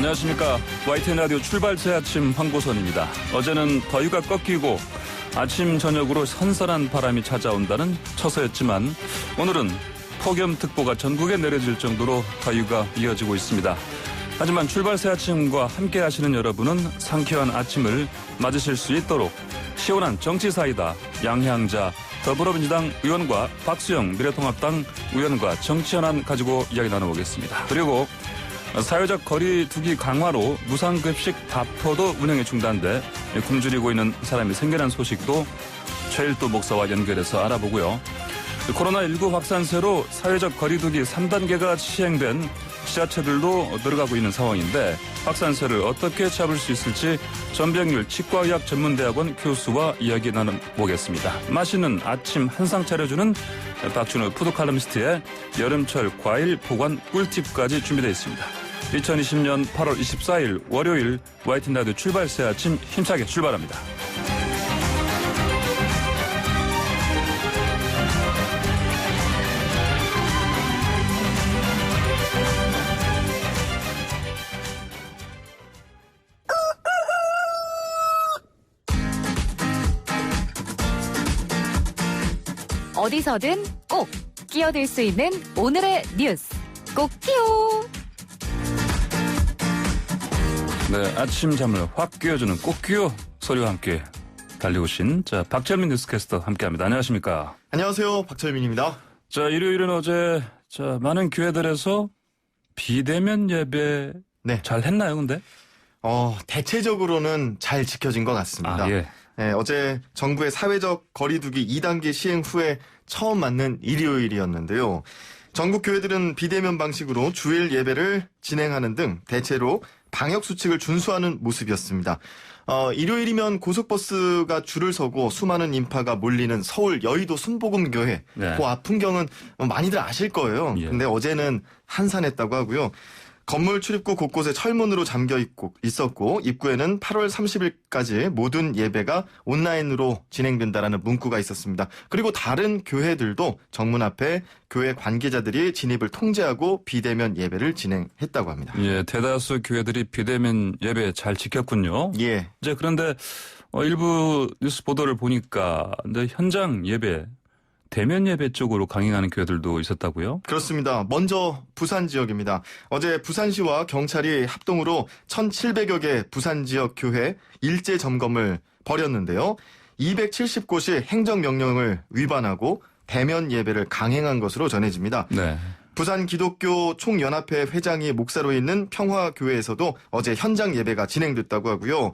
안녕하십니까. YTN 라디오 출발 새 아침 황보선입니다. 어제는 더위가 꺾이고 아침 저녁으로 선선한 바람이 찾아온다는 처서였지만 오늘은 폭염특보가 전국에 내려질 정도로 더위가 이어지고 있습니다. 하지만 출발 새 아침과 함께 하시는 여러분은 상쾌한 아침을 맞으실 수 있도록 시원한 정치사이다 양향자 더불어민주당 의원과 박수영 미래통합당 의원과 정치현안 가지고 이야기 나눠보겠습니다. 그리고 사회적 거리 두기 강화로 무상급식 밥포도 운영이 중단돼 굶주리고 있는 사람이 생겨난 소식도 최일도 목사와 연결해서 알아보고요. 코로나19 확산세로 사회적 거리 두기 3단계가 시행된 지자체들도 늘어가고 있는 상황인데 확산세를 어떻게 잡을 수 있을지 전병률 치과의학 전문대학원 교수와 이야기 나눠보겠습니다. 맛있는 아침 한상 차려주는 박준호 푸드칼럼니스트의 여름철 과일 보관 꿀팁까지 준비되어 있습니다. 2020년 8월 24일 월요일 YTN 라디오 출발 새 아침 힘차게 출발합니다. 어디서든 꼭 끼어들 수 있는 오늘의 뉴스 꼭 끼워. 네, 아침 잠을 확 끼워주는 꼭 끼워 소리와 함께 달려오신 박철민 뉴스캐스터 함께합니다. 안녕하십니까? 안녕하세요, 박철민입니다. 일요일은 어제 많은 교회들에서 비대면 예배 잘 했나요, 근데? 대체적으로는 잘 지켜진 것 같습니다. 예. 네, 어제 정부의 사회적 거리두기 2단계 시행 후에 처음 맞는 일요일이었는데요. 전국 교회들은 비대면 방식으로 주일 예배를 진행하는 등 대체로 방역수칙을 준수하는 모습이었습니다. 일요일이면 고속버스가 줄을 서고 수많은 인파가 몰리는 서울 여의도 순복음교회. 네. 그 앞 풍경은 많이들 아실 거예요. 예. 근데 어제는 한산했다고 하고요. 건물 출입구 곳곳에 철문으로 잠겨 있었고 입구에는 8월 30일까지 모든 예배가 온라인으로 진행된다라는 문구가 있었습니다. 그리고 다른 교회들도 정문 앞에 교회 관계자들이 진입을 통제하고 비대면 예배를 진행했다고 합니다. 예, 대다수 교회들이 비대면 예배 잘 지켰군요. 예. 그런데 일부 뉴스 보도를 보니까 근데 현장 예배 대면 예배 쪽으로 강행하는 교회들도 있었다고요? 그렇습니다. 먼저 부산 지역입니다. 어제 부산시와 경찰이 합동으로 1,700여 개 부산 지역 교회 일제 점검을 벌였는데요. 270곳이 행정명령을 위반하고 대면 예배를 강행한 것으로 전해집니다. 네. 부산 기독교 총연합회 회장이 목사로 있는 평화교회에서도 어제 현장 예배가 진행됐다고 하고요.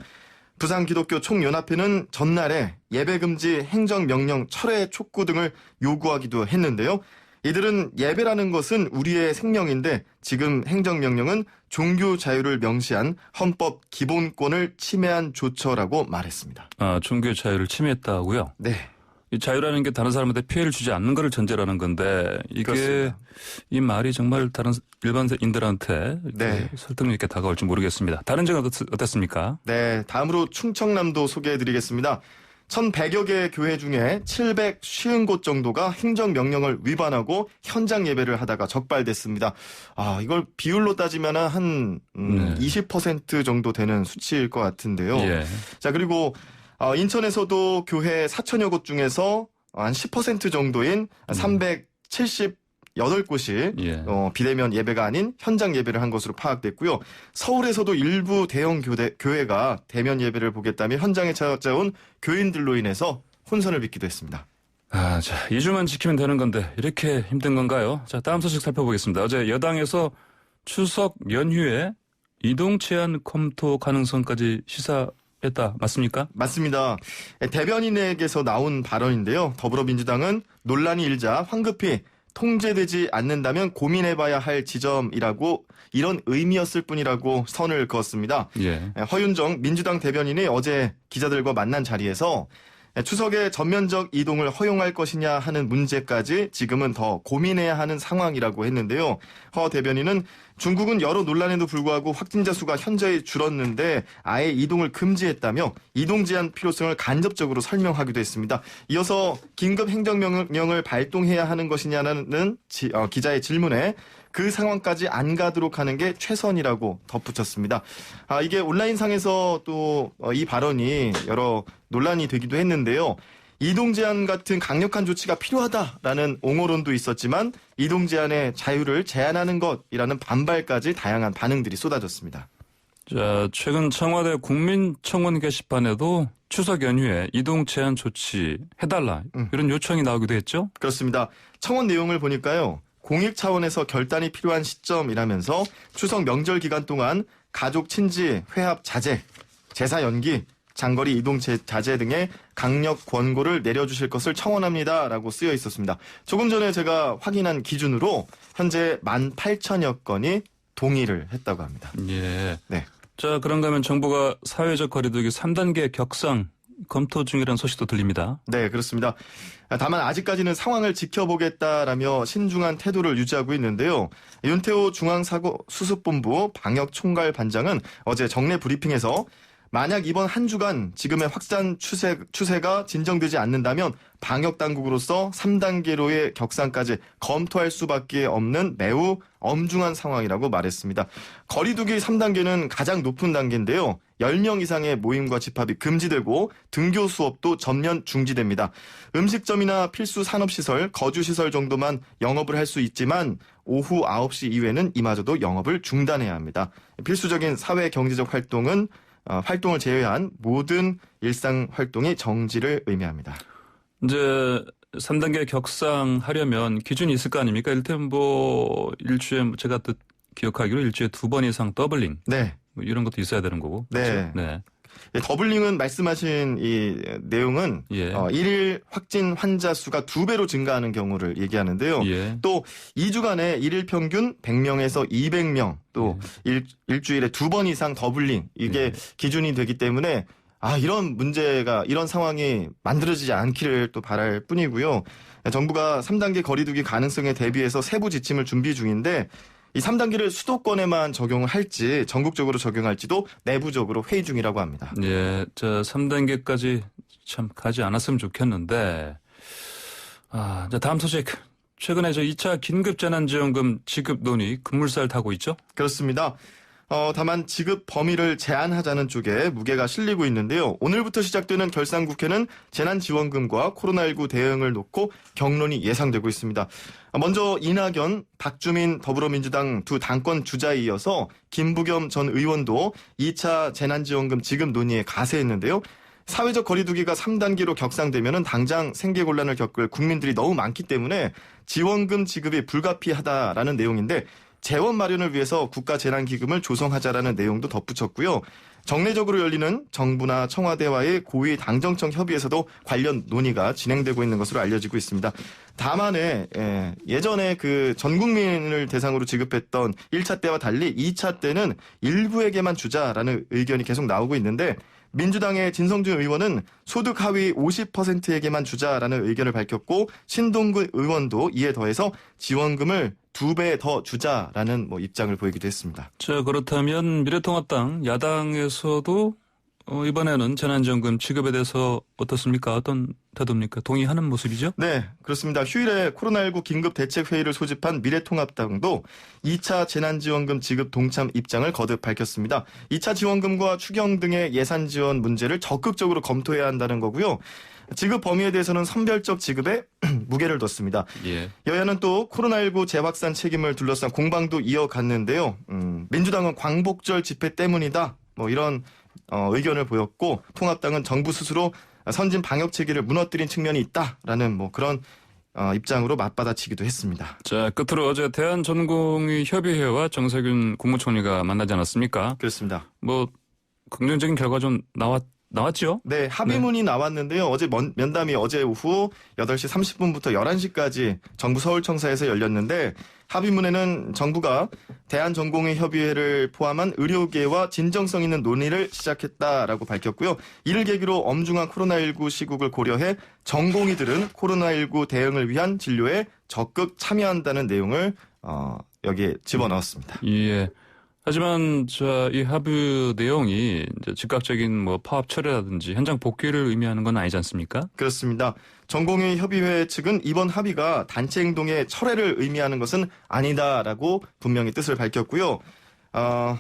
부산 기독교 총연합회는 전날에 예배금지 행정명령 철회 촉구 등을 요구하기도 했는데요. 이들은 예배라는 것은 우리의 생명인데 지금 행정명령은 종교 자유를 명시한 헌법 기본권을 침해한 조처라고 말했습니다. 종교 자유를 침해했다고요? 네. 이 자유라는 게 다른 사람한테 피해를 주지 않는 것을 전제라는 건데 이게 그렇습니다. 이 말이 정말 다른 일반인들한테 네. 설득력 있게 다가올지 모르겠습니다. 다른 지역은 어땠습니까? 네, 다음으로 충청남도 소개해드리겠습니다. 1,100여 개 교회 중에 750곳 정도가 행정명령을 위반하고 현장 예배를 하다가 적발됐습니다. 이걸 비율로 따지면 한 20% 정도 되는 수치일 것 같은데요. 예. 자, 그리고 인천에서도 교회 4천여 곳 중에서 한 10% 정도인 378곳이 예. 비대면 예배가 아닌 현장 예배를 한 것으로 파악됐고요. 서울에서도 일부 대형 교회가 대면 예배를 보겠다며 현장에 찾아온 교인들로 인해서 혼선을 빚기도 했습니다. 2주만 지키면 되는 건데 이렇게 힘든 건가요? 다음 소식 살펴보겠습니다. 어제 여당에서 추석 연휴에 이동 제한 검토 가능성까지 시사했다. 맞습니까? 맞습니다. 대변인에게서 나온 발언인데요. 더불어민주당은 논란이 일자 황급히 통제되지 않는다면 고민해봐야 할 지점이라고 이런 의미였을 뿐이라고 선을 그었습니다. 예. 허윤정 민주당 대변인이 어제 기자들과 만난 자리에서 추석에 전면적 이동을 허용할 것이냐 하는 문제까지 지금은 더 고민해야 하는 상황이라고 했는데요. 허 대변인은 중국은 여러 논란에도 불구하고 확진자 수가 현저히 줄었는데 아예 이동을 금지했다며 이동 제한 필요성을 간접적으로 설명하기도 했습니다. 이어서 긴급 행정명령을 발동해야 하는 것이냐는 기자의 질문에 그 상황까지 안 가도록 하는 게 최선이라고 덧붙였습니다. 이게 온라인상에서 또 이 발언이 여러 논란이 되기도 했는데요. 이동 제한 같은 강력한 조치가 필요하다라는 옹호론도 있었지만 이동 제한의 자유를 제한하는 것이라는 반발까지 다양한 반응들이 쏟아졌습니다. 자, 최근 청와대 국민청원 게시판에도 추석 연휴에 이동 제한 조치 해달라 이런 요청이 나오기도 했죠? 그렇습니다. 청원 내용을 보니까요. 공익 차원에서 결단이 필요한 시점이라면서 추석 명절 기간 동안 가족 친지 회합 자제, 제사 연기, 장거리 이동 자제 등의 강력 권고를 내려주실 것을 청원합니다라고 쓰여 있었습니다. 조금 전에 제가 확인한 기준으로 현재 18,000여 건이 동의를 했다고 합니다. 예. 네. 자, 그런가 하면 정부가 사회적 거리두기 3단계 격상 검토 중이라는 소식도 들립니다. 네, 그렇습니다. 다만 아직까지는 상황을 지켜보겠다라며 신중한 태도를 유지하고 있는데요. 윤태호 중앙사고수습본부 방역총괄반장은 어제 정례 브리핑에서 만약 이번 한 주간 지금의 확산 추세가 진정되지 않는다면 방역당국으로서 3단계로의 격상까지 검토할 수밖에 없는 매우 엄중한 상황이라고 말했습니다. 거리두기 3단계는 가장 높은 단계인데요. 10명 이상의 모임과 집합이 금지되고 등교 수업도 전면 중지됩니다. 음식점이나 필수 산업시설, 거주시설 정도만 영업을 할 수 있지만 오후 9시 이후에는 이마저도 영업을 중단해야 합니다. 필수적인 사회 경제적 활동을 제외한 모든 일상 활동이 정지를 의미합니다. 이제 3단계 격상하려면 기준이 있을 거 아닙니까? 일단 일주에 제가 기억하기로 일주에 2번 이상 더블링. 네. 뭐 이런 것도 있어야 되는 거고. 네. 그렇죠? 네. 더블링은 말씀하신 이 내용은 예. 1일 확진 환자 수가 2배로 증가하는 경우를 얘기하는데요. 예. 또 2주간에 1일 평균 100명에서 200명 또 일주일에 2번 이상 더블링 이게 기준이 되기 때문에 이런 상황이 만들어지지 않기를 또 바랄 뿐이고요. 정부가 3단계 거리두기 가능성에 대비해서 세부 지침을 준비 중인데 이 3단계를 수도권에만 적용을 할지 전국적으로 적용할지도 내부적으로 회의 중이라고 합니다. 예, 3단계까지 참 가지 않았으면 좋겠는데 자, 다음 소식. 최근에 2차 긴급재난지원금 지급 논의 급물살 타고 있죠? 그렇습니다. 다만 지급 범위를 제한하자는 쪽에 무게가 실리고 있는데요. 오늘부터 시작되는 결산국회는 재난지원금과 코로나19 대응을 놓고 격론이 예상되고 있습니다. 먼저 이낙연, 박주민 더불어민주당 두 당권 주자에 이어서 김부겸 전 의원도 2차 재난지원금 지급 논의에 가세했는데요. 사회적 거리두기가 3단계로 격상되면 당장 생계곤란을 겪을 국민들이 너무 많기 때문에 지원금 지급이 불가피하다라는 내용인데 재원 마련을 위해서 국가재난기금을 조성하자라는 내용도 덧붙였고요. 정례적으로 열리는 정부나 청와대와의 고위 당정청 협의에서도 관련 논의가 진행되고 있는 것으로 알려지고 있습니다. 다만에 예전에 전 국민을 대상으로 지급했던 1차 때와 달리 2차 때는 일부에게만 주자라는 의견이 계속 나오고 있는데 민주당의 진성준 의원은 소득 하위 50%에게만 주자라는 의견을 밝혔고 신동근 의원도 이에 더해서 지원금을 2배 더 주자라는 입장을 보이기도 했습니다. 자, 그렇다면 미래통합당 야당에서도 이번에는 재난지원금 지급에 대해서 어떻습니까? 어떤 태도입니까? 동의하는 모습이죠? 네, 그렇습니다. 휴일에 코로나19 긴급대책회의를 소집한 미래통합당도 2차 재난지원금 지급 동참 입장을 거듭 밝혔습니다. 2차 지원금과 추경 등의 예산 지원 문제를 적극적으로 검토해야 한다는 거고요. 지급 범위에 대해서는 선별적 지급에 무게를 뒀습니다. 예. 여야는 또 코로나19 재확산 책임을 둘러싼 공방도 이어갔는데요. 민주당은 광복절 집회 때문이다. 이런 의견을 보였고 통합당은 정부 스스로 선진 방역 체계를 무너뜨린 측면이 있다라는 그런 입장으로 맞받아치기도 했습니다. 자, 끝으로 어제 대한전공의협의회와 정세균 국무총리가 만나지 않았습니까? 그렇습니다. 긍정적인 결과 좀 나왔죠? 네, 합의문이 나왔는데요. 어제 면담이 어제 오후 8시 30분부터 11시까지 정부 서울청사에서 열렸는데 합의문에는 정부가 대한전공의협의회를 포함한 의료계와 진정성 있는 논의를 시작했다라고 밝혔고요. 이를 계기로 엄중한 코로나19 시국을 고려해 전공의들은 코로나19 대응을 위한 진료에 적극 참여한다는 내용을 여기에 집어넣었습니다. 예. 하지만 이 합의 내용이 이제 즉각적인 뭐 파업 철회라든지 현장 복귀를 의미하는 건 아니지 않습니까? 그렇습니다. 전공의 협의회 측은 이번 합의가 단체 행동의 철회를 의미하는 것은 아니다라고 분명히 뜻을 밝혔고요.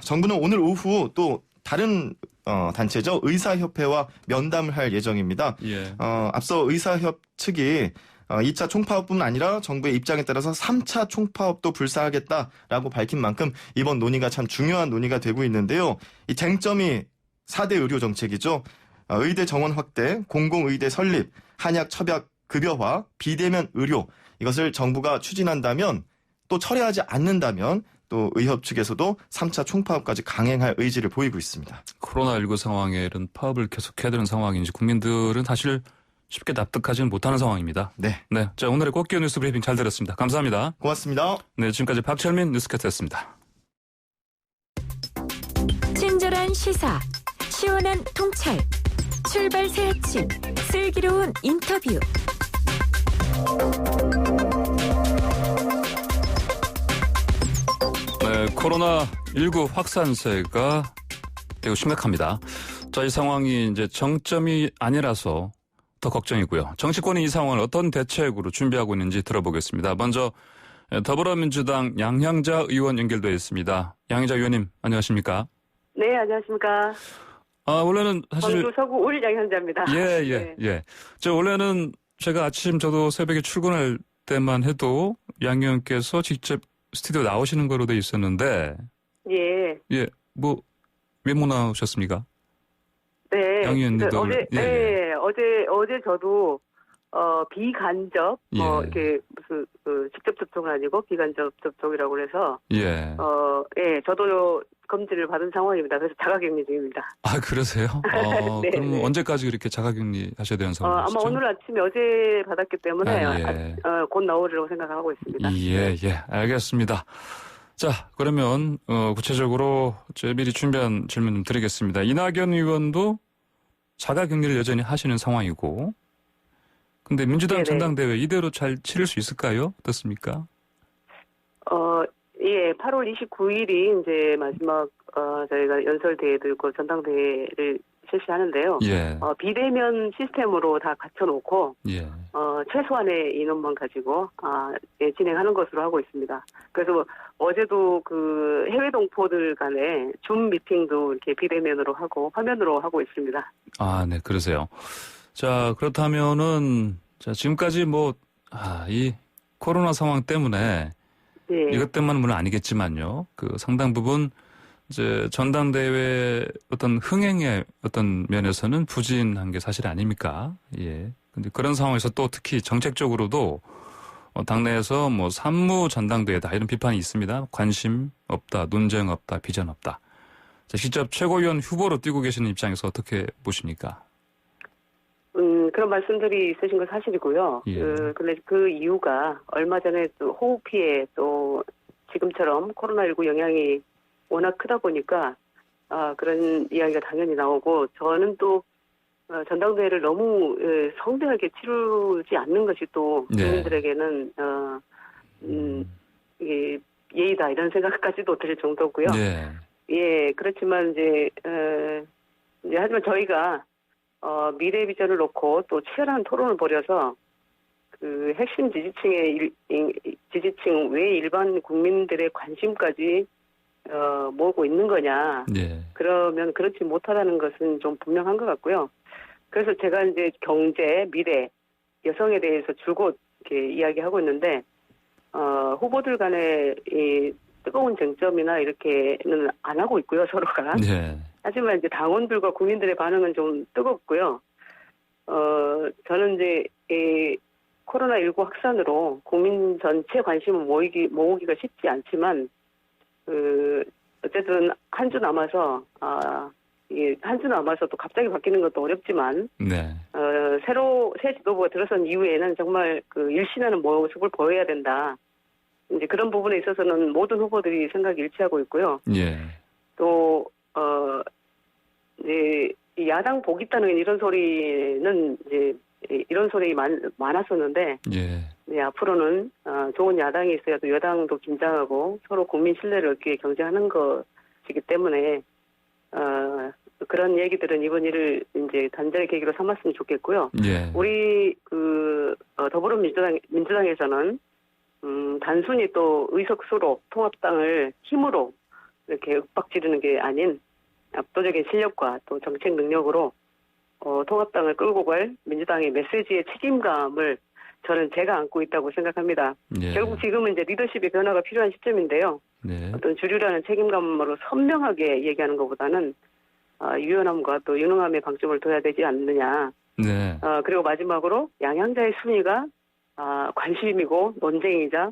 정부는 오늘 오후 또 다른 단체죠. 의사협회와 면담을 할 예정입니다. 예. 앞서 의사협 측이 2차 총파업뿐 아니라 정부의 입장에 따라서 3차 총파업도 불사하겠다라고 밝힌 만큼 이번 논의가 참 중요한 논의가 되고 있는데요. 이 쟁점이 4대 의료 정책이죠. 의대 정원 확대, 공공의대 설립, 한약 처약 급여화, 비대면 의료 이것을 정부가 추진한다면 또 철회하지 않는다면 또 의협 측에서도 3차 총파업까지 강행할 의지를 보이고 있습니다. 코로나19 상황에 이런 파업을 계속해야 되는 상황인지 국민들은 사실 쉽게 납득하지는 못하는 상황입니다. 네. 네. 자, 오늘의 꽃기호 뉴스 브리핑 잘 들었습니다. 감사합니다. 고맙습니다. 네, 지금까지 박철민 뉴스캐스터였습니다. 친절한 시사, 시원한 통찰, 출발 새 아침, 슬기로운 인터뷰. 네, 코로나19 확산세가 매우 심각합니다. 자, 이 상황이 이제 정점이 아니라서 더 걱정이고요. 정치권이 이 상황을 어떤 대책으로 준비하고 있는지 들어보겠습니다. 먼저 더불어민주당 양향자 의원 연결되어 있습니다. 양향자 의원님, 안녕하십니까? 네, 안녕하십니까. 원래는 사실 광주 서구 울 양향자입니다. 예. 원래는 제가 아침 저도 새벽에 출근할 때만 해도 양 의원께서 직접 스튜디오 나오시는 거로 돼 있었는데 예. 왜 못 나오셨습니까? 네. 양 의원님도 어제 저도 비간접 이렇게 무슨 직접 접촉은 아니고 비간접 접촉이라고 그래서 저도 검진을 받은 상황입니다. 그래서 자가격리 중입니다. 아, 그러세요? 네, 그럼 네. 언제까지 이렇게 자가격리 하셔야 되는 상황이시죠? 아마 오늘 아침에 어제 받았기 때문에 곧 나오리라고 생각하고 있습니다. 예, 알겠습니다. 자, 그러면 구체적으로 미리 준비한 질문 좀 드리겠습니다. 이낙연 의원도 자가격리를 여전히 하시는 상황이고, 근데 민주당 네네. 전당대회 이대로 잘 치를 수 있을까요? 어떻습니까? 8월 29일이 이제 마지막 저희가 연설대회도 있고 전당대회를 실시하는데요. 예. 비대면 시스템으로 다 갖춰놓고 최소한의 인원만 가지고 진행하는 것으로 하고 있습니다. 그래서 어제도 그 해외 동포들 간에 줌 미팅도 이렇게 비대면으로 하고 화면으로 하고 있습니다. 아, 네, 그러세요. 자, 그렇다면은 지금까지 이 코로나 상황 때문에 이것 때문은 물론 아니겠지만요. 그 상당 부분 이제 전당대회 어떤 흥행의 어떤 면에서는 부진한 게 사실 아닙니까? 예. 근데 그런 상황에서 또 특히 정책적으로도 당내에서 산무 전당대회다 이런 비판이 있습니다. 관심 없다, 논쟁 없다, 비전 없다. 자, 직접 최고위원 후보로 뛰고 계시는 입장에서 어떻게 보십니까? 그런 말씀들이 있으신 건 사실이고요. 예. 근데 그 이유가 얼마 전에 또 호흡 피해 또 지금처럼 코로나19 영향이 워낙 크다 보니까 그런 이야기가 당연히 나오고 저는 또 전당대회를 너무 성대하게 치르지 않는 것이 또 국민들에게는 이게 예의다 이런 생각까지도 들 정도고요. 예, 그렇지만 이제 하지만 저희가 미래 비전을 놓고 또 치열한 토론을 벌여서 그 핵심 지지층 외 일반 국민들의 관심까지 모으고 있는 거냐. 그러면 그렇지 못하다는 것은 좀 분명한 것 같고요. 그래서 제가 이제 경제, 미래, 여성에 대해서 줄곧 이렇게 이야기하고 있는데 후보들 간의 이 뜨거운 쟁점이나 이렇게는 안 하고 있고요, 서로가. 하지만 이제 당원들과 국민들의 반응은 좀 뜨겁고요. 저는 이제 이 코로나19 확산으로 국민 전체 관심을 모으기가 쉽지 않지만, 어쨌든 한 주 남아서, 한 주 남아서 또 갑자기 바뀌는 것도 어렵지만, 새 지도부가 들어선 이후에는 정말 일신하는 모습을 보여야 된다. 이제 그런 부분에 있어서는 모든 후보들이 생각이 일치하고 있고요. 또, 이제, 야당 복 있다는 이런 소리는 이제, 이런 소리 많았었는데, 앞으로는, 좋은 야당이 있어야 또 여당도 긴장하고 서로 국민 신뢰를 얻기 위해 경쟁하는 것이기 때문에 그런 얘기들은 이번 일을 이제 단절의 계기로 삼았으면 좋겠고요. 예. 우리 민주당에서는 단순히 또 의석수로 통합당을 힘으로 이렇게 윽박지르는 게 아닌 압도적인 실력과 또 정책 능력으로 통합당을 끌고 갈 민주당의 메시지의 책임감을 저는 제가 안고 있다고 생각합니다. 예. 결국 지금은 이제 리더십의 변화가 필요한 시점인데요. 네. 어떤 주류라는 책임감으로 선명하게 얘기하는 것보다는 유연함과 또 유능함의 방점을 둬야 되지 않느냐. 네. 그리고 마지막으로 양양자의 순위가 관심이고 논쟁이자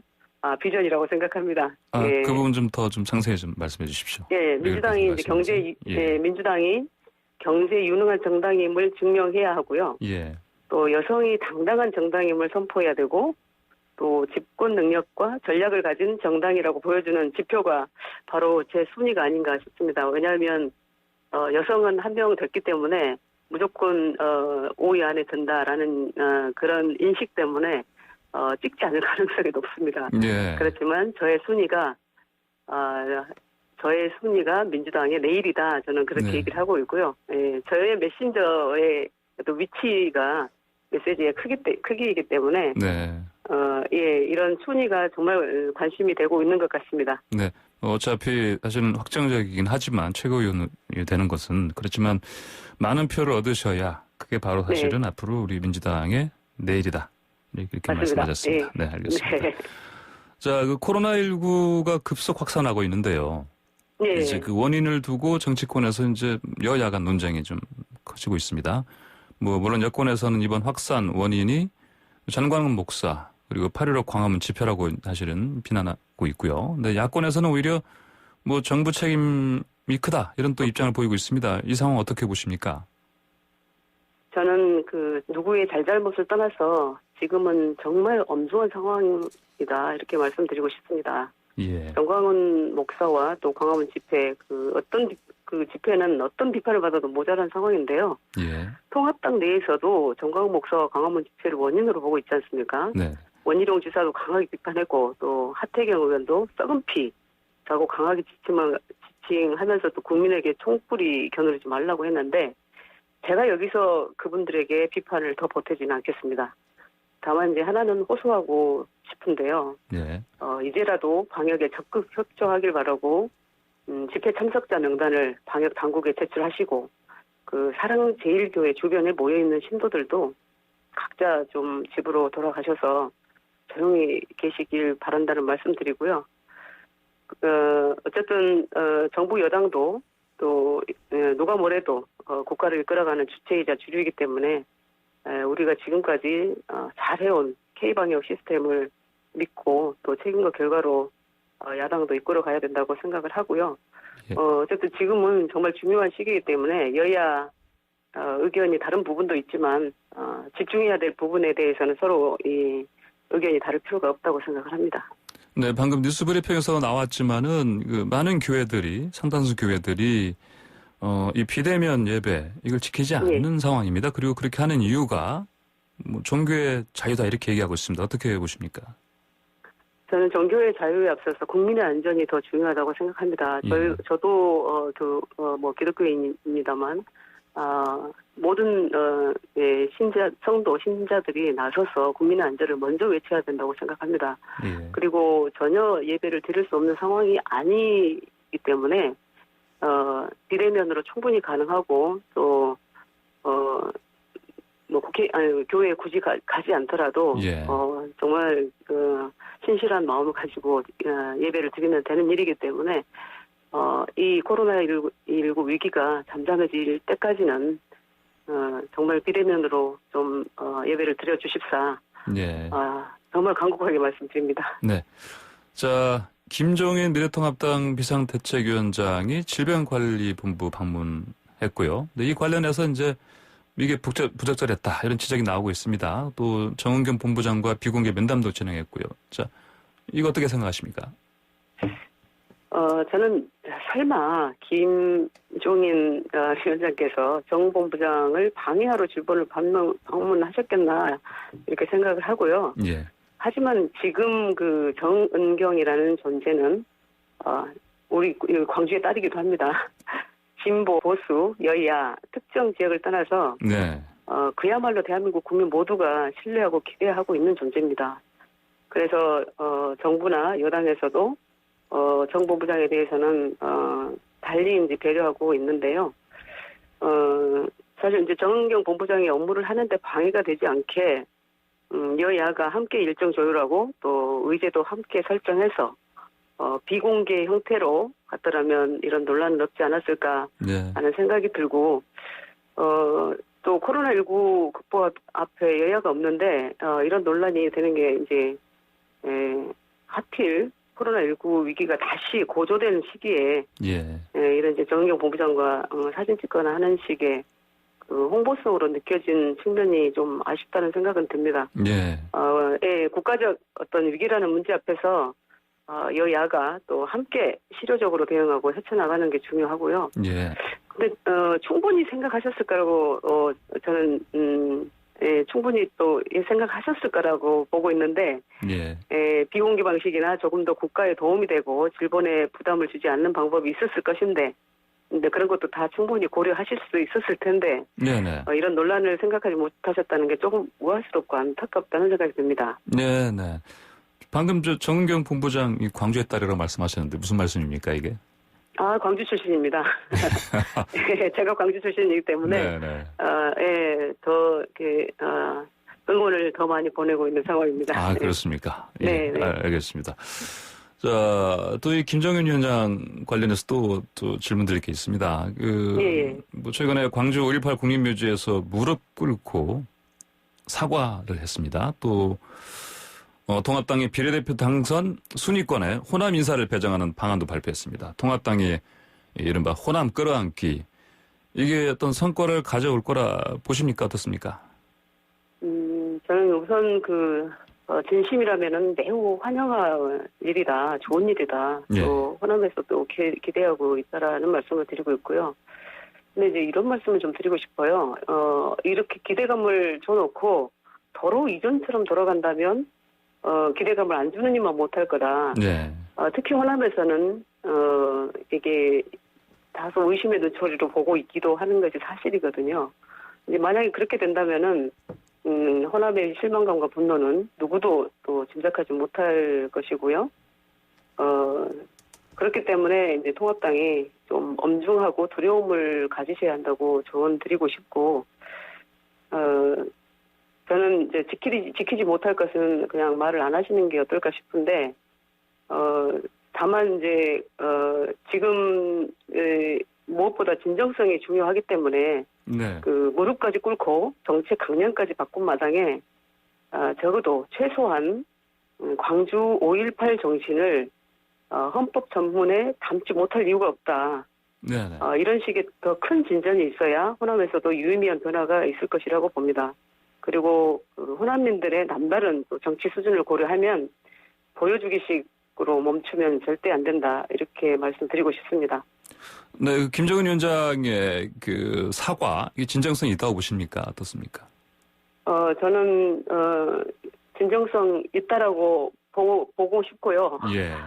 비전이라고 생각합니다. 예. 그 부분 좀 더 상세히 좀 말씀해 주십시오. 예, 민주당이 이제 민주당이 경제 유능한 정당임을 증명해야 하고요. 예. 또 여성이 당당한 정당임을 선포해야 되고 또 집권 능력과 전략을 가진 정당이라고 보여주는 지표가 바로 제 순위가 아닌가 싶습니다. 왜냐하면 여성은 한 명 됐기 때문에 무조건 5위 안에 든다라는 그런 인식 때문에 찍지 않을 가능성이 높습니다. 예. 그렇지만 저의 순위가 민주당의 내일이다. 저는 그렇게 네. 얘기를 하고 있고요. 예, 저의 메신저의 또 위치가 메시지의 크기이기 때문에 네. 이런 순위가 정말 관심이 되고 있는 것 같습니다. 네. 어차피 사실은 확정적이긴 하지만 최고위원이 되는 것은 그렇지만 많은 표를 얻으셔야 그게 바로 사실은 앞으로 우리 민주당의 내일이다. 이렇게 맞습니다. 말씀하셨습니다. 네, 알겠습니다. 네. 자, 그 코로나19가 급속 확산하고 있는데요. 네. 이제 그 원인을 두고 정치권에서 이제 여야 간 논쟁이 좀 커지고 있습니다. 물론 여권에서는 이번 확산 원인이 전광훈 목사 그리고 8.15 광화문 집회라고 사실은 비난하고 있고요. 근데 야권에서는 오히려 정부 책임이 크다 이런 또 입장을 보이고 있습니다. 이 상황 어떻게 보십니까? 저는 누구의 잘잘못을 떠나서 지금은 정말 엄중한 상황이다 이렇게 말씀드리고 싶습니다. 예. 전광훈 목사와 또 광화문 집회 어떤 집회는 어떤 비판을 받아도 모자란 상황인데요. 예. 통합당 내에서도 전광훈 목사와 광화문 집회를 원인으로 보고 있지 않습니까? 네. 원희룡 지사도 강하게 비판했고 또 하태경 의원도 썩은 피라고 강하게 지칭하면서 또 국민에게 총뿌리 겨누르지 말라고 했는데 제가 여기서 그분들에게 비판을 더 보태지는 않겠습니다. 다만 이제 하나는 호소하고 싶은데요. 예. 이제라도 방역에 적극 협조하길 바라고 집회 참석자 명단을 방역 당국에 제출하시고 사랑제일교회 주변에 모여있는 신도들도 각자 좀 집으로 돌아가셔서 조용히 계시길 바란다는 말씀드리고요. 어쨌든 정부 여당도 또 누가 뭐래도 국가를 이끌어가는 주체이자 주류이기 때문에 우리가 지금까지 잘해온 K방역 시스템을 믿고 또 책임과 결과로 야당도 이끌어가야 된다고 생각을 하고요. 예. 어쨌든 지금은 정말 중요한 시기이기 때문에 여야 의견이 다른 부분도 있지만 집중해야 될 부분에 대해서는 서로 이 의견이 다를 필요가 없다고 생각을 합니다. 네, 방금 뉴스 브리핑에서 나왔지만은 많은 교회들이 상당수 교회들이 이 비대면 예배 이걸 지키지 않는 상황입니다. 그리고 그렇게 하는 이유가 종교의 자유다 이렇게 얘기하고 있습니다. 어떻게 보십니까? 저는 종교의 자유에 앞서서 국민의 안전이 더 중요하다고 생각합니다. 예. 저도 기독교인입니다만 모든 성도 신자들이 나서서 국민의 안전을 먼저 외쳐야 된다고 생각합니다. 예. 그리고 전혀 예배를 드릴 수 없는 상황이 아니기 때문에 비대면으로 충분히 가능하고 또 교회에 굳이 가지 않더라도 예. 정말 신실한 마음을 가지고 예배를 드리면 되는 일이기 때문에 이 코로나19 위기가 잠잠해질 때까지는 정말 비대면으로 좀 예배를 드려주십사. 예. 정말 간곡하게 말씀드립니다. 네. 자, 김종인 미래통합당 비상대책위원장이 질병관리본부 방문했고요. 근데 이 관련해서 이제 이게 부적절했다 이런 지적이 나오고 있습니다. 또 정은경 본부장과 비공개 면담도 진행했고요. 자, 이거 어떻게 생각하십니까? 저는 설마 김종인 위원장께서 정 본부장을 방해하러 질본을 방문하셨겠나 이렇게 생각을 하고요. 예. 하지만 지금 정은경이라는 존재는 우리 광주의 딸이기도 합니다. 진보, 보수, 여야, 특정 지역을 떠나서 네. 그야말로 대한민국 국민 모두가 신뢰하고 기대하고 있는 존재입니다. 그래서 정부나 여당에서도 정보부장에 대해서는 달리 이제 배려하고 있는데요. 사실 이제 정은경 본부장이 업무를 하는데 방해가 되지 않게 여야가 함께 일정 조율하고 또 의제도 함께 설정해서 비공개 형태로 갔더라면 이런 논란은 없지 않았을까 네. 하는 생각이 들고 또 코로나19 극복 앞에 여야가 없는데 이런 논란이 되는 게 이제 하필 코로나19 위기가 다시 고조되는 시기에 이런 이제 정은경 본부장과 사진 찍거나 하는 식의 그 홍보성으로 느껴진 측면이 좀 아쉽다는 생각은 듭니다. 국가적 어떤 위기라는 문제 앞에서 여야가 또 함께 실효적으로 대응하고 헤쳐나가는 게 중요하고요. 근데 충분히 생각하셨을 거라고 저는 충분히 또 생각하셨을 거라고 보고 있는데 비공개 방식이나 조금 더 국가에 도움이 되고 질본에 부담을 주지 않는 방법이 있었을 것인데 근데 그런 것도 다 충분히 고려하실 수 있었을 텐데 이런 논란을 생각하지 못하셨다는 게 조금 우아스럽고 안타깝다는 생각이 듭니다. 네네. 방금 정은경 본부장 광주의 딸이라고 말씀하셨는데 무슨 말씀입니까 이게? 광주 출신입니다. 제가 광주 출신이기 때문에 더 이렇게 응원을 더 많이 보내고 있는 상황입니다. 그렇습니까? 알겠습니다. 자, 또 이 김정은 위원장 관련해서 또 질문 드릴 게 있습니다. 뭐 최근에 광주 5.18 국립묘지에서 무릎 꿇고 사과를 했습니다. 또 통합당의 비례대표 당선 순위권에 호남 인사를 배정하는 방안도 발표했습니다. 통합당의 이른바 호남 끌어안기 이게 어떤 성과를 가져올 거라 보십니까? 어떻습니까? 저는 우선 진심이라면은 매우 환영할 일이다, 좋은 일이다. 또 호남에서 또 기대하고 있다라는 말씀을 드리고 있고요. 근데 이제 이런 말씀을 좀 드리고 싶어요. 이렇게 기대감을 줘놓고 도로 이전처럼 돌아간다면 기대감을 안 주는 일만 못할 거다. 특히 호남에서는 이게 다소 의심의 눈초리로 보고 있기도 하는 것이 사실이거든요. 이제 만약에 그렇게 된다면은 호남의 실망감과 분노는 누구도 또 짐작하지 못할 것이고요. 그렇기 때문에 이제 통합당이 좀 엄중하고 두려움을 가지셔야 한다고 조언드리고 싶고, 저는 이제 지키지 못할 것은 그냥 말을 안 하시는 게 어떨까 싶은데, 다만 이제 지금 무엇보다 진정성이 중요하기 때문에 그 무릎까지 꿇고 정책 강령까지 바꾼 마당에 적어도 최소한 광주 5.18 정신을 헌법 전문에 담지 못할 이유가 없다. 이런 식의 더 큰 진전이 있어야 호남에서도 유의미한 변화가 있을 것이라고 봅니다. 그리고 호남민들의 남다른 또 정치 수준을 고려하면 보여주기식으로 멈추면 절대 안 된다. 이렇게 말씀드리고 싶습니다. 네, 김정은 위원장의 그 사과, 이게 진정성이 있다고 보십니까? 어떻습니까? 저는 진정성 있다라고 보고 싶고요.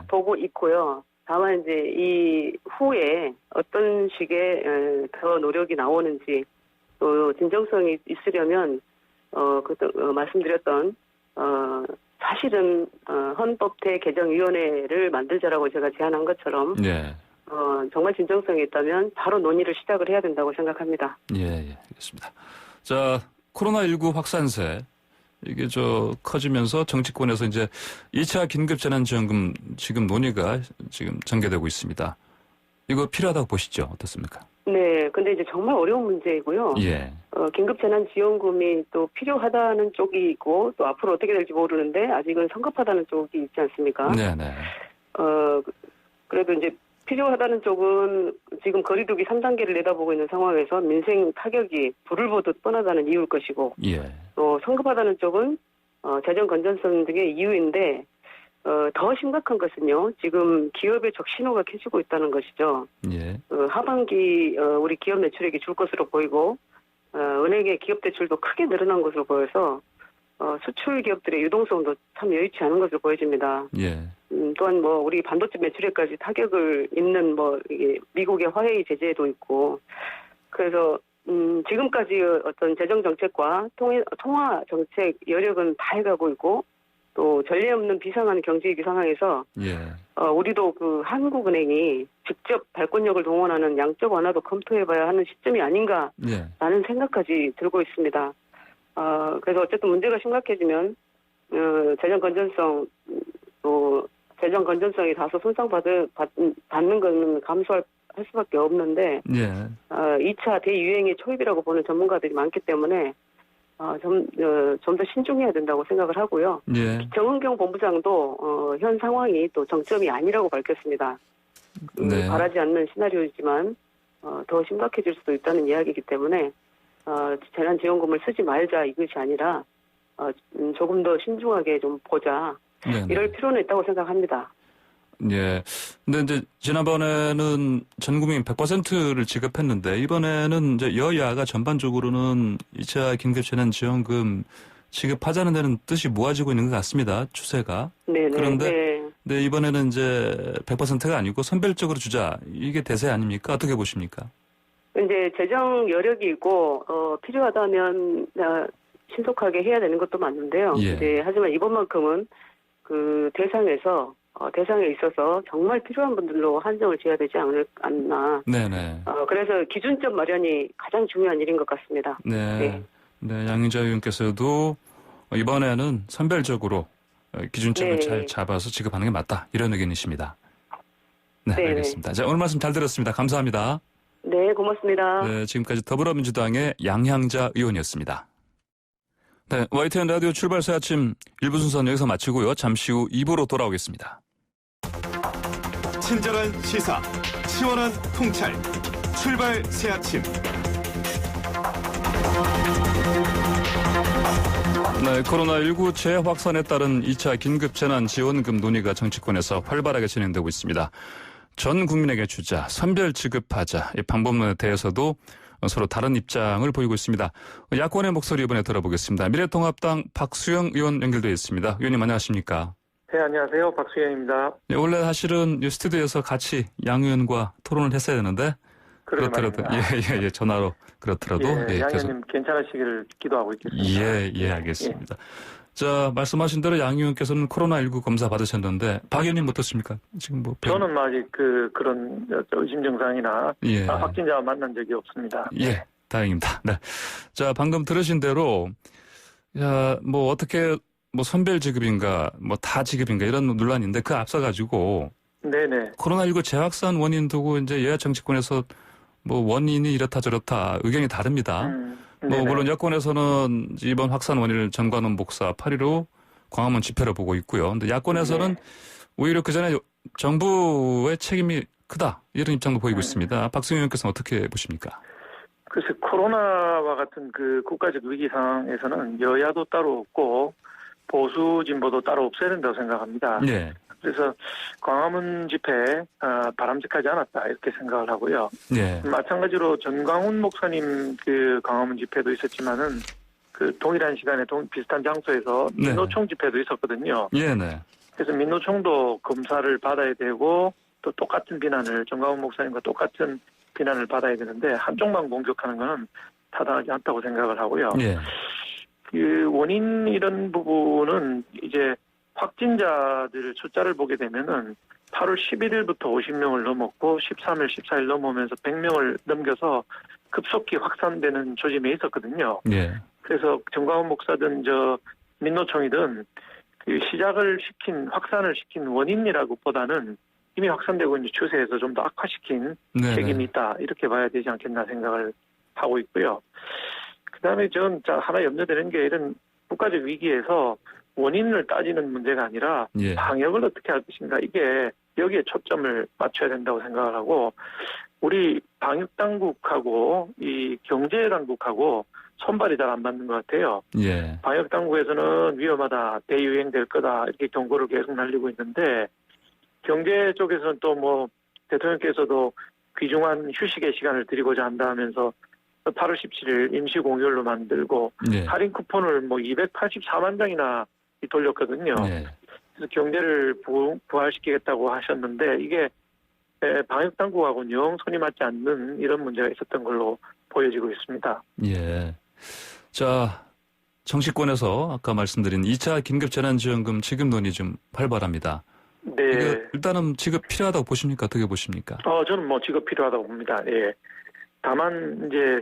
보고 있고요. 다만 이제 이 후에 어떤 식의 더 노력이 나오는지 또 진정성이 있으려면 말씀드렸던 사실은 헌법대 개정위원회를 만들자라고 제가 제안한 것처럼 정말 진정성이 있다면 바로 논의를 시작을 해야 된다고 생각합니다. 알겠습니다. 자, 코로나19 확산세 이게 커지면서 정치권에서 이제 2차 긴급재난지원금 지금 논의가 지금 전개되고 있습니다. 이거 필요하다고 보시죠? 어떻습니까? 네, 근데 이제 정말 어려운 문제이고요. 긴급재난지원금이 또 필요하다는 쪽이 있고 또 앞으로 어떻게 될지 모르는데 아직은 성급하다는 쪽이 있지 않습니까? 그래도 이제 필요하다는 쪽은 지금 거리두기 3단계를 내다보고 있는 상황에서 민생 타격이 불을 보듯 뻔하다는 이유일 것이고 또 성급하다는 쪽은 재정 건전성 등의 이유인데 더 심각한 것은요. 지금 기업의 적신호가 켜지고 있다는 것이죠. 하반기 우리 기업 매출액이 줄 것으로 보이고 은행의 기업 대출도 크게 늘어난 것으로 보여서 수출 기업들의 유동성도 참 여의치 않은 것으로 보여집니다. 또한 뭐 우리 반도체 매출에까지 타격을 입는 뭐 이게 미국의 화웨이 제재도 있고 그래서 지금까지 어떤 재정 정책과 통화 정책 여력은 다 해가고 있고 또 전례 없는 비상한 경제위기 상황에서 예. 우리도 그 한국은행이 직접 발권력을 동원하는 양적 완화도 검토해봐야 하는 시점이 아닌가라는 예. 생각까지 들고 있습니다. 그래서 어쨌든 문제가 심각해지면 재정 건전성 또 재정 건전성이 다소 손상받는 것은 감수할 수밖에 없는데 예. 2차 대유행의 초입이라고 보는 전문가들이 많기 때문에 좀 더 신중해야 된다고 생각을 하고요. 예. 정은경 본부장도 현 상황이 또 정점이 아니라고 밝혔습니다. 네. 바라지 않는 시나리오이지만 더 심각해질 수도 있다는 이야기이기 때문에 재난지원금을 쓰지 말자 이것이 아니라 조금 더 신중하게 좀 보자. 네네. 이럴 필요는 있다고 생각합니다. 예. 근데 이제 지난번에는 전 국민 100%를 지급했는데 이번에는 이제 여야가 전반적으로는 2차 긴급재난지원금 지급하자는 데는 뜻이 모아지고 있는 것 같습니다. 추세가. 네네. 그런데 네, 이번에는 이제 100%가 아니고 선별적으로 주자. 이게 대세 아닙니까? 어떻게 보십니까? 이제 재정 여력이 있고 필요하다면 신속하게 해야 되는 것도 맞는데요. 예. 이제 하지만 이번만큼은 그 대상에 있어서 정말 필요한 분들로 한정을 지어야 되지 않나. 네네. 그래서 기준점 마련이 가장 중요한 일인 것 같습니다. 네. 네. 네, 양인자 의원께서도 이번에는 선별적으로 기준점을 네. 잘 잡아서 지급하는 게 맞다. 이런 의견이십니다. 네, 네. 알겠습니다. 자, 오늘 말씀 잘 들었습니다. 감사합니다. 네, 고맙습니다. 네, 지금까지 더불어민주당의 양향자 의원이었습니다. 네, YTN 라디오 출발 새 아침 1부 순서는 여기서 마치고요. 잠시 후 2부로 돌아오겠습니다. 친절한 시사, 시원한 통찰, 출발 새 아침. 네, 코로나19 재확산에 따른 2차 긴급재난지원금 논의가 정치권에서 활발하게 진행되고 있습니다. 전 국민에게 주자, 선별 지급하자, 이 방법론에 대해서도 서로 다른 입장을 보이고 있습니다. 야권의 목소리 이번에 들어보겠습니다. 미래통합당 박수영 의원 연결되어 있습니다. 의원님 안녕하십니까? 네, 안녕하세요. 박수현입니다. 네, 원래 사실은 이 스튜디오에서 같이 양 의원과 토론을 했어야 되는데 그렇더라도 예, 전화로 그렇더라도 예, 양 계속 의원님 괜찮으시기를 기도하고 있겠습니다. 예, 알겠습니다. 자, 말씀하신 대로 양 의원께서는 코로나19 검사 받으셨는데 박 의원님 어떻습니까? 지금 뭐 저는 아직 그런 의심 증상이나 확진자와 만난 적이 없습니다. 예, 다행입니다. 네. 자, 방금 들으신 대로 뭐 어떻게 뭐 선별 지급인가 뭐 다 지급인가 이런 논란인데 그 앞서 가지고 네네. 코로나19 재확산 원인 두고 이제 여야 정치권에서 뭐 원인이 이렇다 저렇다 의견이 다릅니다. 뭐 물론 여권에서는 이번 확산 원인을 정관원 목사 8.15 광화문 집회로 보고 있고요. 근데 야권에서는 오히려 그 전에 정부의 책임이 크다 이런 입장도 보이고 있습니다. 박승현 의원께서는 어떻게 보십니까? 글쎄 코로나와 같은 그 국가적 위기 상황에서는 여야도 따로 없고 보수 진보도 따로 없어야 된다고 생각합니다. 네. 그래서 광화문 집회 바람직하지 않았다 이렇게 생각을 하고요. 네. 마찬가지로 전광훈 목사님 그 광화문 집회도 있었지만은 그 동일한 시간에 비슷한 장소에서 민노총 집회도 있었거든요. 네. 그래서 민노총도 검사를 받아야 되고 또 똑같은 비난을 전광훈 목사님과 똑같은 비난을 받아야 되는데 한쪽만 공격하는 것은 타당하지 않다고 생각을 하고요. 네. 그 원인 이런 부분은 이제 확진자들 숫자를 보게 되면은 8월 11일부터 50명을 넘었고 13일, 14일 넘으면서 100명을 넘겨서 급속히 확산되는 조짐에 있었거든요. 예. 그래서 정광훈 목사든 민노총이든 그 확산을 시킨 원인이라고 보다는 이미 확산되고 있는 추세에서 좀 더 악화시킨 책임이 있다 이렇게 봐야 되지 않겠나 생각을 하고 있고요. 그다음에 전 하나 염려되는 게 이런 국가적 위기에서 원인을 따지는 문제가 아니라 방역을 어떻게 할 것인가 이게 여기에 초점을 맞춰야 된다고 생각을 하고 우리 방역 당국하고 이 경제 당국하고 손발이 잘 안 맞는 것 같아요. 예. 방역 당국에서는 위험하다, 대유행될 거다 이렇게 경고를 계속 날리고 있는데 경제 쪽에서는 또 뭐 대통령께서도 귀중한 휴식의 시간을 드리고자 한다 하면서 8월 17일 임시 공휴일로 만들고 할인 쿠폰을 뭐 284만 장이나 돌렸거든요. 그래서 경제를 부활시키겠다고 하셨는데 이게 방역 당국하고는 영 손이 맞지 않는 이런 문제가 있었던 걸로 보여지고 있습니다. 예. 자, 정치권에서 아까 말씀드린 2차 긴급재난지원금 지급 논의 좀 활발합니다. 네. 이게 일단은 지급 필요하다고 보십니까? 어떻게 보십니까? 저는 뭐 지급 필요하다고 봅니다. 예. 다만 이제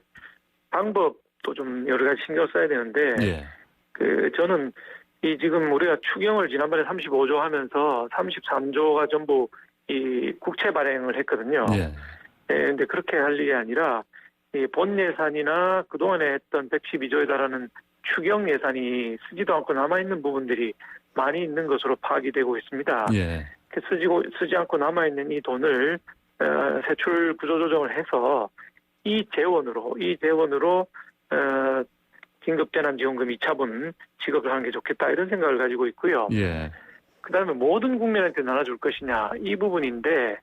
방법도 좀 여러 가지 신경 써야 되는데, 예. 저는 이 지금 우리가 추경을 지난번에 35조 하면서 33조가 전부 이 국채 발행을 했거든요. 예. 근데 그렇게 할 일이 아니라 이 본 예산이나 그동안에 했던 112조에 달하는 추경 예산이 쓰지도 않고 남아있는 부분들이 많이 있는 것으로 파악이 되고 있습니다. 예. 쓰지 않고 남아있는 이 돈을 세출 구조조정을 해서 이 재원으로 긴급재난지원금 2차분 지급을 하는 게 좋겠다 이런 생각을 가지고 있고요. 예. 그다음에 모든 국민한테 나눠줄 것이냐 이 부분인데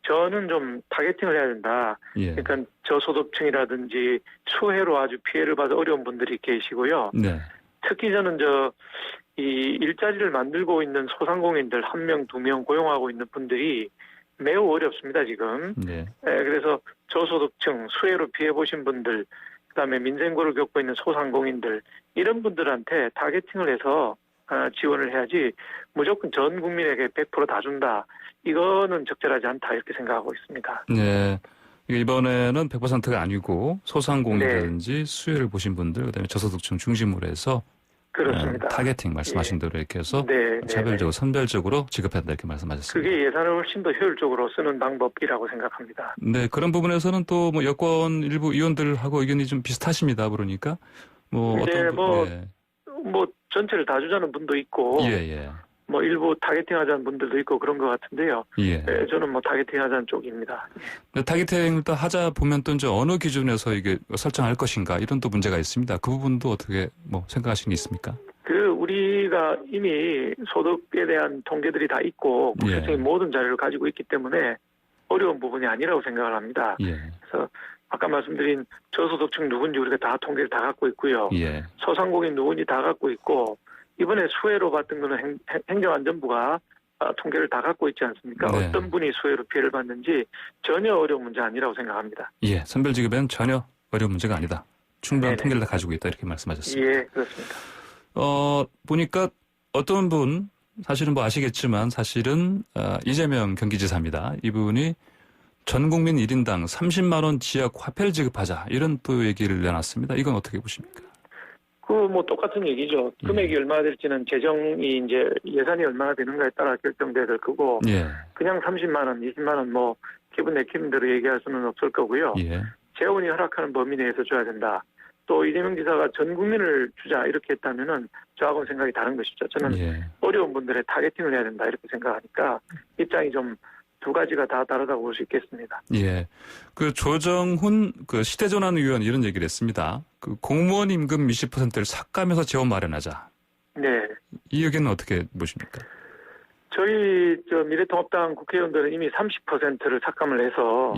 저는 좀 타겟팅을 해야 된다. 예. 그러니까 저소득층이라든지 수해로 아주 피해를 받아 어려운 분들이 계시고요. 네. 특히 저는 이 일자리를 만들고 있는 소상공인들 1명, 2명 고용하고 있는 분들이 매우 어렵습니다, 지금. 네. 그래서 저소득층, 수해로 피해 보신 분들, 그다음에 민생고를 겪고 있는 소상공인들 이런 분들한테 타겟팅을 해서 지원을 해야지 무조건 전 국민에게 100% 다 준다. 이거는 적절하지 않다 이렇게 생각하고 있습니다. 네. 이번에는 100%가 아니고 소상공인이라든지 수혜를 보신 분들, 그다음에 저소득층 중심으로 해서 그렇습니다. 타겟팅 말씀하신 대로 이렇게 해서 네, 차별적으로 선별적으로 지급한다 이렇게 말씀하셨습니다. 그게 예산을 훨씬 더 효율적으로 쓰는 방법이라고 생각합니다. 네, 그런 부분에서는 또 뭐 여권 일부 의원들하고 의견이 좀 비슷하시입니다. 그러니까 뭐 어떤 뭐 전체를 다 주자는 분도 있고, 예. 뭐 일부 타겟팅하자는 분들도 있고 그런 것 같은데요. 예. 저는 뭐 타겟팅하자는 쪽입니다. 타겟팅을 또 하자 보면 또 이제 어느 기준에서 이게 설정할 것인가 이런 또 문제가 있습니다. 그 부분도 어떻게 뭐 생각하시는 게 있습니까? 우리가 이미 소득에 대한 통계들이 다 있고 국세청이 모든 자료를 가지고 있기 때문에 어려운 부분이 아니라고 생각을 합니다. 예. 그래서 아까 말씀드린 저소득층 누군지 우리가 다 통계를 다 갖고 있고요. 예. 소상공인 누군지 다 갖고 있고 이번에 수해로 받은 거는 행정안전부가 통계를 다 갖고 있지 않습니까? 네. 어떤 분이 수해로 피해를 받는지 전혀 어려운 문제 아니라고 생각합니다. 예, 선별지급에는 전혀 어려운 문제가 아니다. 충분한 네네. 통계를 다 가지고 있다 이렇게 말씀하셨습니다. 예, 그렇습니다. 보니까 어떤 분 사실은 뭐 아시겠지만 사실은 이재명 경기지사입니다. 이분이 전 국민 1인당 30만 원 지역 화폐를 지급하자 이런 또 얘기를 내놨습니다. 이건 어떻게 보십니까? 뭐 똑같은 얘기죠. 금액이 얼마나 될지는 재정이 이제 예산이 얼마나 되는가에 따라 결정돼야 될 거고, 그냥 30만 원, 20만 원 뭐 기분 내키는 대로 얘기할 수는 없을 거고요. 재원이 허락하는 범위 내에서 줘야 된다. 또 이재명 지사가 전 국민을 주자 이렇게 했다면은 저하고는 생각이 다른 것이죠. 저는 어려운 분들의 타겟팅을 해야 된다 이렇게 생각하니까 입장이 좀 두 가지가 다 다르다고 볼 수 있겠습니다. 예. 조정훈 시대전환 의원 이런 얘기를 했습니다. 공무원 임금 20%를 삭감해서 재원 마련하자. 네. 이 의견은 어떻게 보십니까? 저희 미래통합당 국회의원들은 이미 30%를 삭감을 해서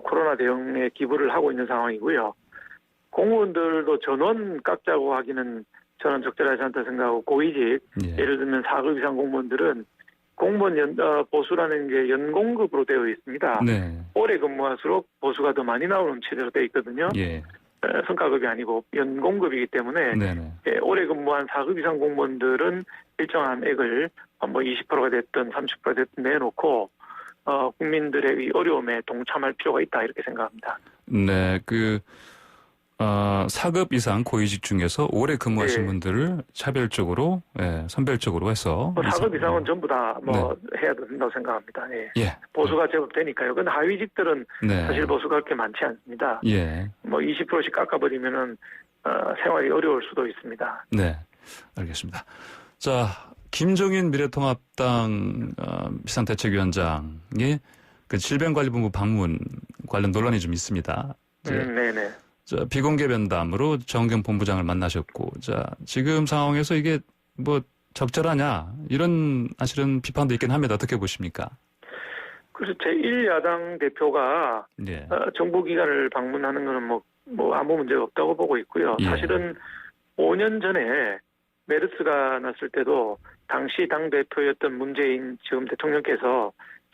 코로나 대응에 기부를 하고 있는 상황이고요. 공무원들도 전원 깎자고 하기는 저는 적절하지 않다 생각하고 고위직 예를 들면 4급 이상 공무원들은 공무원 보수라는 게 연공급으로 되어 있습니다. 오래 근무할수록 보수가 더 많이 나오는 체제로 되어 있거든요. 성과급이 아니고 연공급이기 때문에 오래 근무한 4급 이상 공무원들은 일정한 액을 뭐 20%가 됐든 30%가 됐든 내놓고 국민들의 이 어려움에 동참할 필요가 있다 이렇게 생각합니다. 네, 4급 이상 고위직 중에서 오래 근무하신 분들을 차별적으로, 선별적으로 해서. 4급 이상은 전부 다 해야 된다고 생각합니다. 보수가 제법 되니까요. 근데 하위직들은 사실 보수가 그렇게 많지 않습니다. 뭐 20%씩 깎아버리면은, 생활이 어려울 수도 있습니다. 네, 알겠습니다. 자, 김종인 미래통합당 비상대책위원장이 질병관리본부 방문 관련 논란이 좀 있습니다. 네네. 비공개 면담으로 정경 본부장을 만나셨고, 지금 상황에서 이게 뭐 적절하냐 이런 사실은 비판도 있긴 합니다. 어떻게 보십니까? 그래서 제1야당 대표가 정부기관을 방문하는 것은 뭐 아무 문제가 없다고 보고 있고요. 사실은 5년 전에 메르스가 났을 때도 당시 당대표였던 문재인 지금 대통령께서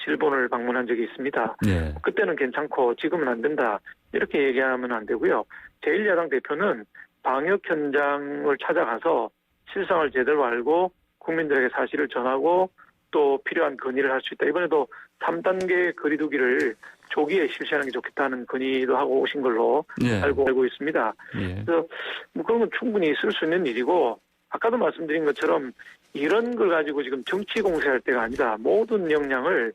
일본을 방문한 적이 있습니다. 예. 그때는 괜찮고 지금은 안 된다. 이렇게 얘기하면 안 되고요. 제1야당 대표는 방역 현장을 찾아가서 실상을 제대로 알고 국민들에게 사실을 전하고 또 필요한 건의를 할 수 있다. 이번에도 3단계 거리두기를 조기에 실시하는 게 좋겠다는 건의도 하고 오신 걸로 예. 알고 있습니다. 예. 그래서 뭐 그런 건 충분히 있을 수 있는 일이고 아까도 말씀드린 것처럼 이런 걸 가지고 지금 정치 공세할 때가 아니다. 모든 역량을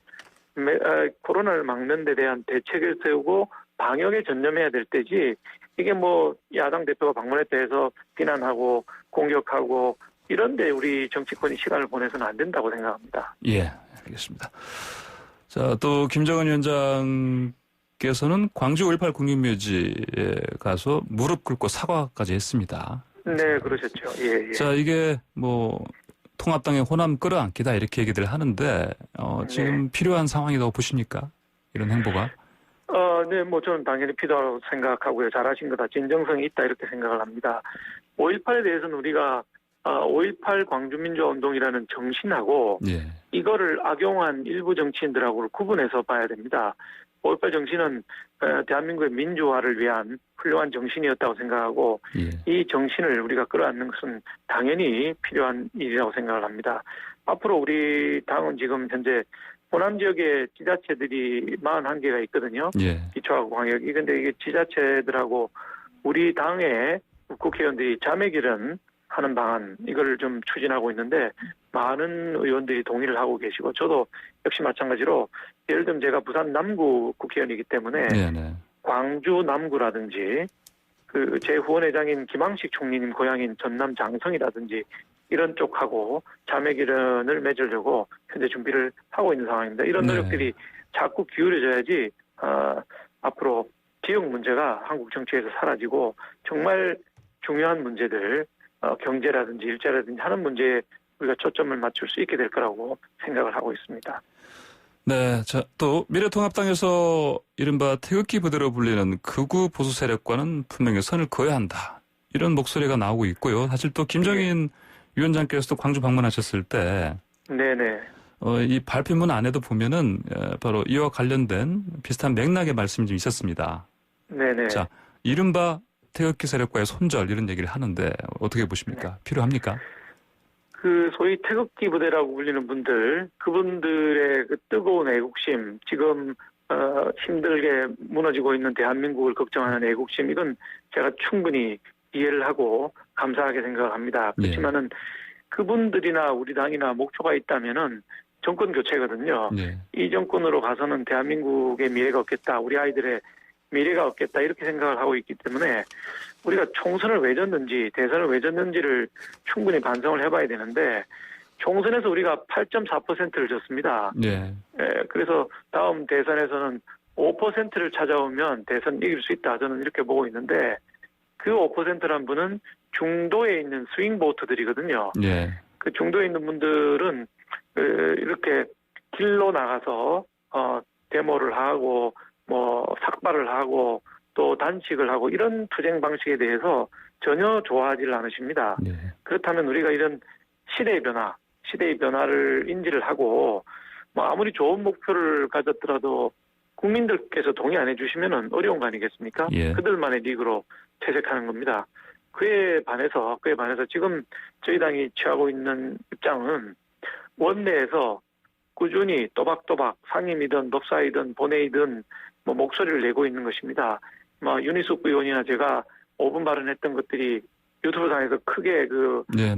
코로나를 막는 데 대한 대책을 세우고 방역에 전념해야 될 때지 이게 뭐 야당 대표가 방문했다 해서 비난하고 공격하고 이런데 우리 정치권이 시간을 보내서는 안 된다고 생각합니다. 예, 알겠습니다. 자, 또 김정은 위원장께서는 광주 5.18 국립묘지에 가서 무릎 꿇고 사과까지 했습니다. 네, 그러셨죠. 예, 예. 자, 이게 뭐 통합당의 호남 끌어안기다 이렇게 얘기들 하는데 지금 필요한 상황이라고 보십니까? 이런 행보가? 네, 뭐 저는 당연히 필요하다고 생각하고요. 잘하신 거다. 진정성이 있다 이렇게 생각을 합니다. 5.18에 대해서는 우리가 5.18 광주민주화운동이라는 정신하고 예. 이거를 악용한 일부 정치인들하고를 구분해서 봐야 됩니다. 5.18 정신은 대한민국의 민주화를 위한 훌륭한 정신이었다고 생각하고 예. 이 정신을 우리가 끌어안는 것은 당연히 필요한 일이라고 생각을 합니다. 앞으로 우리 당은 지금 현재 호남 지역의 지자체들이 41개가 있거든요. 예. 기초하고 광역이. 근데 이게 지자체들하고 우리 당의 국회의원들이 자매결연 하는 방안 이걸 좀 추진하고 있는데 많은 의원들이 동의를 하고 계시고 저도 역시 마찬가지로 예를 들면 제가 부산 남구 국회의원이기 때문에 네네. 광주 남구라든지 그 제 후원회장인 김항식 총리님 고향인 전남 장성이라든지 이런 쪽하고 자매결연을 맺으려고 현재 준비를 하고 있는 상황입니다. 이런 노력들이 자꾸 기울여져야지 앞으로 지역 문제가 한국 정치에서 사라지고 정말 중요한 문제들 경제라든지 일자라든지 하는 문제에 우리가 초점을 맞출 수 있게 될 거라고 생각을 하고 있습니다. 네, 자, 또 미래통합당에서 이른바 태극기 부대로 불리는 극우 보수 세력과는 분명히 선을 그어야 한다. 이런 목소리가 나오고 있고요. 사실 또 김정인 위원장께서도 광주 방문하셨을 때 네네. 이 발표문 안에도 보면은 바로 이와 관련된 비슷한 맥락의 말씀이 좀 있었습니다. 네네. 자, 이른바 태극기 세력과의 손절 이런 얘기를 하는데 어떻게 보십니까? 필요합니까? 그 소위 태극기 부대라고 불리는 분들, 그분들의 그 뜨거운 애국심, 지금 힘들게 무너지고 있는 대한민국을 걱정하는 애국심, 이건 제가 충분히 이해를 하고 감사하게 생각합니다. 그렇지만은 그분들이나 우리 당이나 목표가 있다면은 정권 교체거든요. 이 정권으로 가서는 대한민국의 미래가 없겠다, 우리 아이들의 미래가 없겠다 이렇게 생각을 하고 있기 때문에 우리가 총선을 왜 졌는지 대선을 왜 졌는지를 충분히 반성을 해봐야 되는데 총선에서 우리가 8.4%를 졌습니다. 그래서 다음 대선에서는 5%를 찾아오면 대선 이길 수 있다 저는 이렇게 보고 있는데 그 5%란 분은 중도에 있는 스윙 보트들이거든요. 그 중도에 있는 분들은 이렇게 길로 나가서 데모를 하고 뭐 삭발을 하고 또 단식을 하고 이런 투쟁 방식에 대해서 전혀 좋아하지 않으십니다. 그렇다면 우리가 이런 시대의 변화를 인지를 하고 뭐 아무리 좋은 목표를 가졌더라도 국민들께서 동의 안 해주시면은 어려운 거 아니겠습니까? 그들만의 리그로 퇴색하는 겁니다. 그에 반해서 지금 저희 당이 취하고 있는 입장은 원내에서 꾸준히 또박또박 상임이든 법사이든 본회의든 뭐 목소리를 내고 있는 것입니다. 뭐 윤희숙 의원이나 제가 5분 발언했던 것들이 유튜브상에서 크게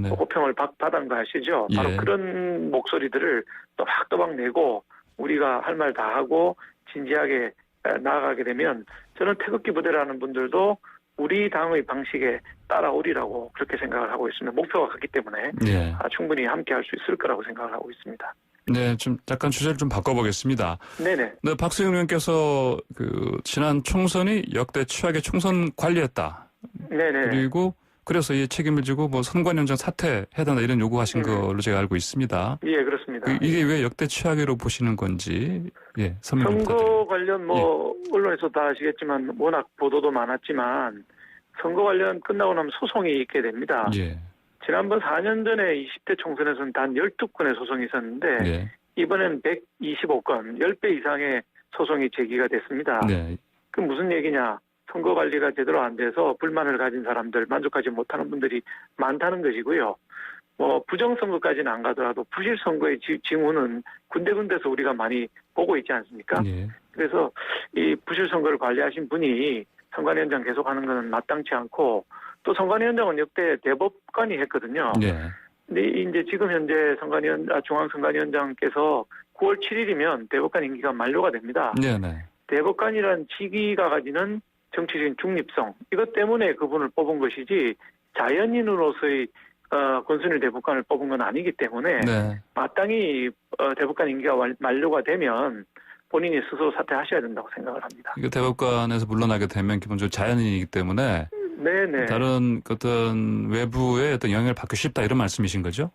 호평을 받은 거 아시죠? 바로 그런 목소리들을 또박또박 내고 우리가 할 말 다 하고 진지하게 나아가게 되면 저는 태극기 부대라는 분들도 우리 당의 방식에 따라오리라고 그렇게 생각을 하고 있습니다. 목표가 같기 때문에 충분히 함께 할 수 있을 거라고 생각을 하고 있습니다. 네, 좀 약간 주제를 좀 바꿔보겠습니다. 네네. 네, 박수영 의원께서 지난 총선이 역대 최악의 총선 관리였다. 네네. 그래서 이 책임을 지고 뭐 선관위원장 사퇴해야 된다 이런 요구하신 걸로 제가 알고 있습니다. 예, 그렇습니다. 이게 왜 역대 최악으로 보시는 건지 선거 관련 언론에서 다 아시겠지만 워낙 보도도 많았지만 선거 관련 끝나고 나면 소송이 있게 됩니다. 지난번 4년 전에 20대 총선에서는 단 12건의 소송이 있었는데 네. 이번엔 125건, 10배 이상의 소송이 제기가 됐습니다. 네. 그 무슨 얘기냐? 선거 관리가 제대로 안 돼서 불만을 가진 사람들, 만족하지 못하는 분들이 많다는 것이고요. 부정선거까지는 안 가더라도 부실선거의 징후는 군데군데서 우리가 많이 보고 있지 않습니까? 네. 그래서 이 부실선거를 관리하신 분이 선관위원장 계속하는 것은 마땅치 않고 또 선관위원장은 역대 대법관이 했거든요. 네. 근데 이제 지금 현재 중앙선관위원장께서 9월 7일이면 대법관 임기가 만료가 됩니다. 네. 네. 대법관이란 직위가 가지는 정치적인 중립성, 이것 때문에 그분을 뽑은 것이지 자연인으로서의 권순일 대법관을 뽑은 건 아니기 때문에 네. 마땅히 대법관 임기가 만료가 되면 본인이 스스로 사퇴하셔야 된다고 생각을 합니다. 이거 대법관에서 물러나게 되면 기본적으로 자연인이기 때문에 네네. 다른 어떤 외부의 어떤 영향을 받기 쉽다 이런 말씀이신 거죠?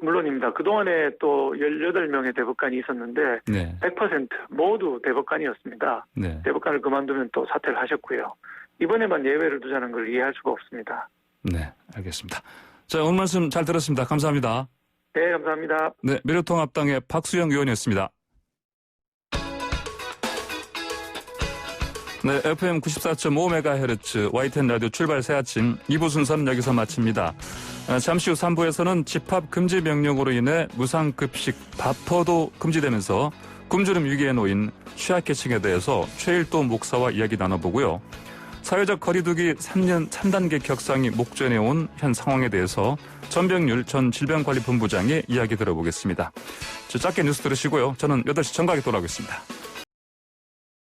물론입니다. 그동안에 또 18명의 대법관이 있었는데 네. 100% 모두 대법관이었습니다. 네. 대법관을 그만두면 또 사퇴를 하셨고요. 이번에만 예외를 두자는 걸 이해할 수가 없습니다. 네, 알겠습니다. 자, 오늘 말씀 잘 들었습니다. 감사합니다. 네, 감사합니다. 네, 미래통합당의 박수영 의원이었습니다. 네, FM 94.5MHz YTN 라디오 출발 새 아침 2부 순서는 여기서 마칩니다. 잠시 후 3부에서는 집합 금지 명령으로 인해 무상급식 밥퍼도 금지되면서 굶주림 위기에 놓인 취약계층에 대해서 최일도 목사와 이야기 나눠보고요. 사회적 거리두기 3단계 격상이 목전에 온 현 상황에 대해서 전병률 전 질병관리본부장의 이야기 들어보겠습니다. 짧게 뉴스 들으시고요. 저는 8시 정각에 돌아오겠습니다.